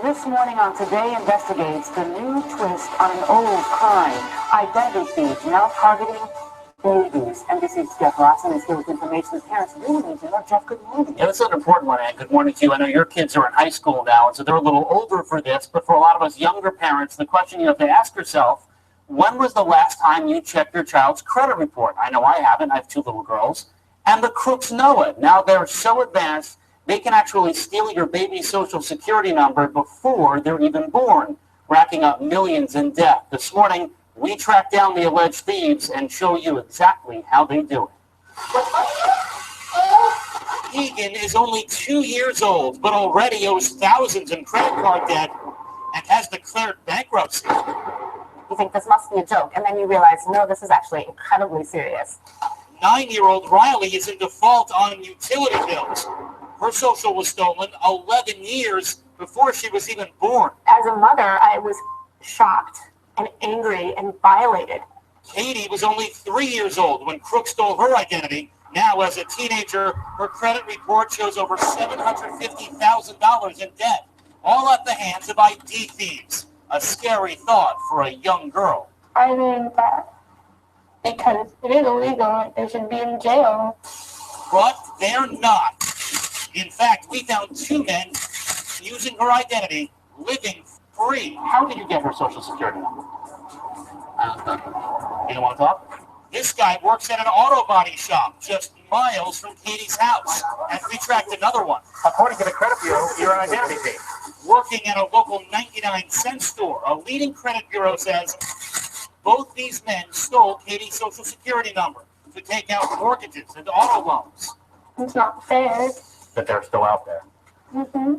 This morning on Today Investigates, the new twist on an old crime. Identity thieves now targeting babies. NBC's Jeff Lawson is here with information that parents really need to know. Jeff, good morning. Yeah, this is an important one, Ann. Good morning to you. I know your kids are in high school now, and so they're a little older for this, but for a lot of us younger parents, the question you have to ask yourself, when was the last time you checked your child's credit report? I know I haven't. I have two little girls. And the crooks know it. Now they're so advanced, they can actually steal your baby's social security number before they're even born, racking up millions in debt. This morning, we track down the alleged thieves and show you exactly how they do it. Egan is only 2 years old, but already owes thousands in credit card debt and has declared bankruptcy. You think this must be a joke, and then you realize, no, this is actually incredibly serious. 9-year-old Riley is in default on utility bills. Her social was stolen 11 years before she was even born. As a mother, I was shocked and angry and violated. Katie was only 3 years old when crooks stole her identity. Now, as a teenager, her credit report shows over $750,000 in debt, all at the hands of ID thieves. A scary thought for a young girl. I mean that because it is illegal, they should be in jail. But they're not. In fact, we found two men using her identity, living free. How did you get her social security number? You don't want to talk? This guy works at an auto body shop just miles from Katie's house. And we tracked another one. According to the credit bureau, you're an identity thief. Working at a local 99-cent store, a leading credit bureau says both these men stole Katie's social security number to take out mortgages and auto loans. It's not fair. But they're still out there. Mm-hmm.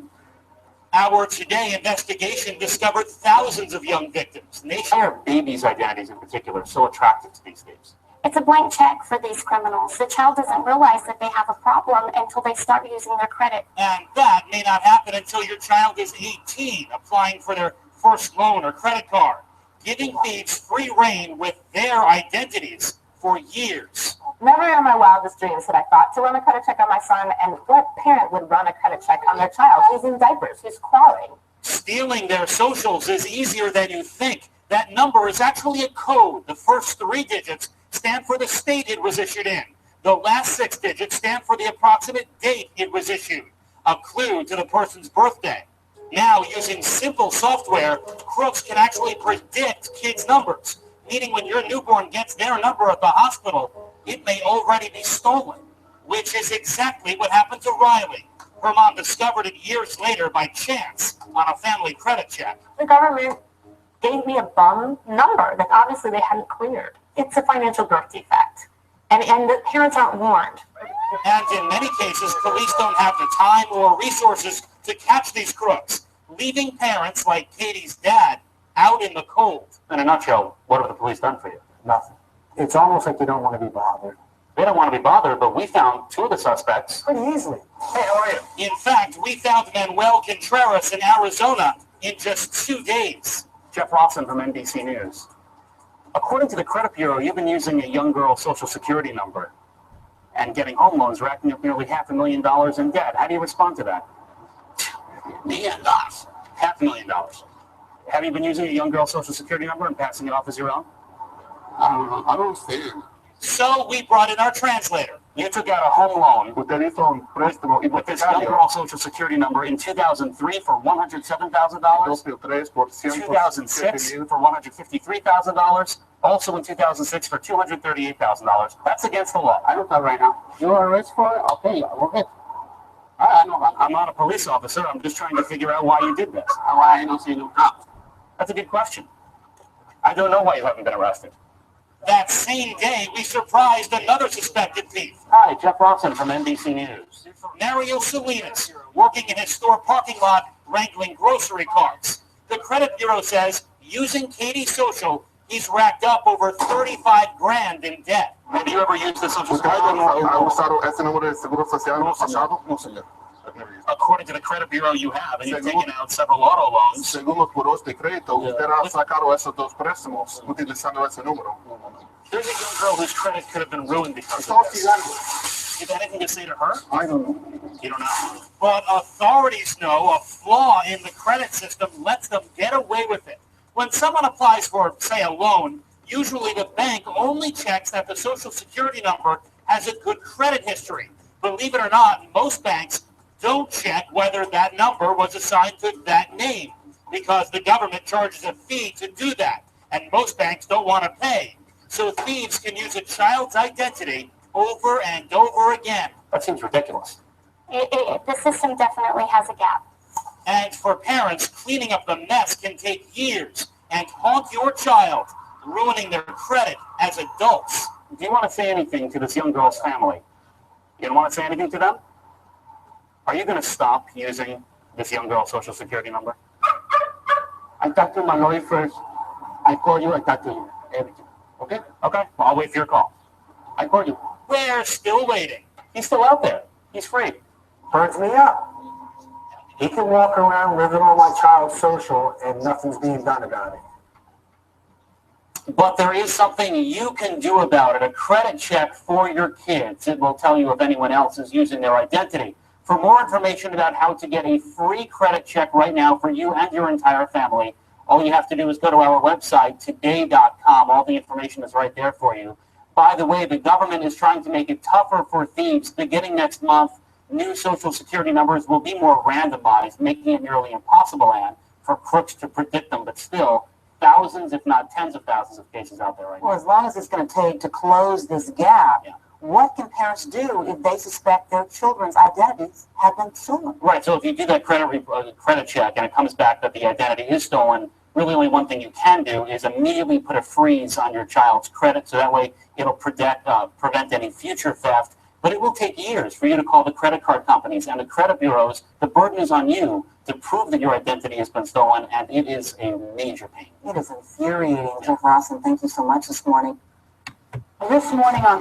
Our Today investigation discovered thousands of young victims. Why are babies' identities in particular so attractive to these thieves? It's a blank check for these criminals. The child doesn't realize that they have a problem until they start using their credit. And that may not happen until your child is 18, applying for their first loan or credit card, giving thieves free rein with their identities for years. Never in my wildest dreams had I thought to run a credit check on my son, and what parent would run a credit check on their child? He's in diapers, he's crawling. Stealing their socials is easier than you think. That number is actually a code. The first 3 digits stand for the state it was issued in. The last 6 digits stand for the approximate date it was issued, a clue to the person's birthday. Now, using simple software, crooks can actually predict kids' numbers, meaning when your newborn gets their number at the hospital, it may already be stolen, which is exactly what happened to Riley. Her mom discovered it years later by chance on a family credit check. The government gave me a bum number that obviously they hadn't cleared. It's a financial birth defect, and the parents aren't warned. And in many cases, police don't have the time or resources to catch these crooks, leaving parents like Katie's dad out in the cold. In a nutshell, what have the police done for you? Nothing. It's almost like they don't want to be bothered. They don't want to be bothered, but we found 2 of the suspects. Pretty easily. Hey, how are you? In fact, we found Manuel Contreras in Arizona in just 2 days. Jeff Lawson from NBC News. According to the credit bureau, you've been using a young girl's social security number and getting home loans, racking up nearly $500,000 in debt. How do you respond to that? $500,000. Have you been using a young girl's social security number and passing it off as your own? I don't know. I don't understand. So we brought in our translator. You took out a home loan with this young girl's social security number in 2003 for $107,000, 2006 for $153,000, also in 2006 for $238,000. That's against the law. I don't have right now. You want to arrest for it? I'll pay you. I'll get. I know. I'm not a police officer. I'm just trying to figure out why you did this. Why I don't see no cop? That's a good question. I don't know why you haven't been arrested. That same day, we surprised another suspected thief. Hi, Jeff Lawson from NBC News. Mario Salinas, working in his store parking lot, wrangling grocery carts. The credit bureau says, using Katie's social, he's racked up over $35,000 in debt. Have you ever used the social security number? ¿Ha usado ese número de seguro social en el pasado? No, señor. According to the credit bureau, you have, and you've taken out several auto loans. Según los buros de crédito, usted ha sacado esos 2 préstamos utilizando ese número. There's a young girl whose credit could have been ruined because of Estamos this. tirando. You have anything to say to her? I don't know. You don't know. But authorities know a flaw in the credit system lets them get away with it. When someone applies for, say, a loan, usually the bank only checks that the Social Security number has a good credit history. Believe it or not, most banks don't check whether that number was assigned to that name because the government charges a fee to do that, and most banks don't want to pay. So thieves can use a child's identity over and over again. That seems ridiculous. The system definitely has a gap. And for parents, cleaning up the mess can take years and haunt your child, ruining their credit as adults. Do you want to say anything to this young girl's family? You don't want to say anything to them? Are you going to stop using this young girl's Social Security number? I talked to my lawyer first. I call you, I talk to you. Everything. Okay? Okay, well, I'll wait for your call. I call you. We're still waiting. He's still out there. He's free. Burns me up. He can walk around living on my child's social and nothing's being done about it. But there is something you can do about it, a credit check for your kids. It will tell you if anyone else is using their identity. For more information about how to get a free credit check right now for you and your entire family, all you have to do is go to our website, today.com. All the information is right there for you. By the way, the government is trying to make it tougher for thieves. Beginning next month, new Social Security numbers will be more randomized, making it nearly impossible, Anne, for crooks to predict them. But still, thousands, if not tens of thousands of cases out there right now. Well, as long as it's going to take to close this gap, Yeah. what can parents do if they suspect their children's identities have been stolen? Right, so if you do that credit check and it comes back that the identity is stolen, really only one thing you can do is immediately put a freeze on your child's credit, so that way it'll prevent any future theft. But it will take years for you to call the credit card companies and the credit bureaus. The burden is on you to prove that your identity has been stolen, and it is a major pain. It is infuriating, Jeff Rawson. Thank you so much this morning. This morning on